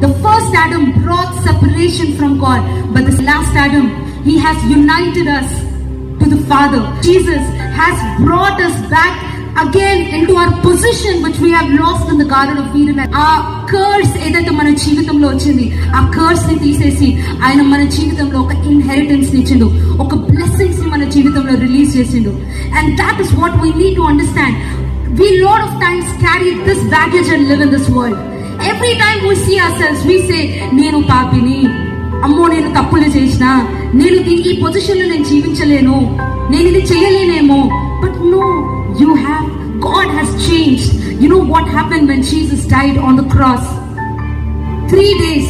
The first Adam brought separation from God, but this last Adam, he has united us to the Father. Jesus has brought us back again into our position which we have lost in the Garden of Eden. ఆ curse ఏదైతే మన జీవితంలో వచ్చింది, ఆ curse ని తీసేసి ఆయన మన జీవితంలో ఒక ఇన్హెరిటెన్స్ ని ఇచ్చిండు, ఒక బ్లెస్సింగ్స్ ని మన జీవితంలో రిలీజ్ చేసిండు. And that is what we need to understand. We lot of times carry this baggage and live in this world. Every time we see ourselves, we say, నేను పాపిని, అమ్మో నేను తప్పులు చేసిన, నేను ఈ పొజిషన్ లో నేను జీవించలేను, నేను ఇది చేయలేనేమో. But no, God has changed. You know what happened when Jesus died on the cross? 3 days